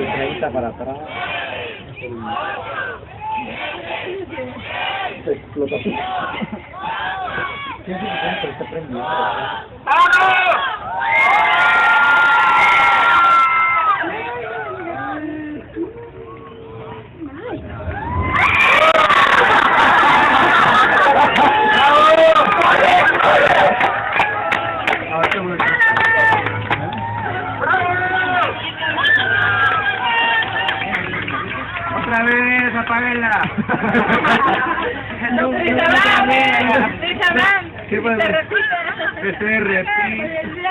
30 para atrás. Se explota. ¿Qué es eso que está prendido? Otra vez, apáguenla. No, Sí, pues, se repite.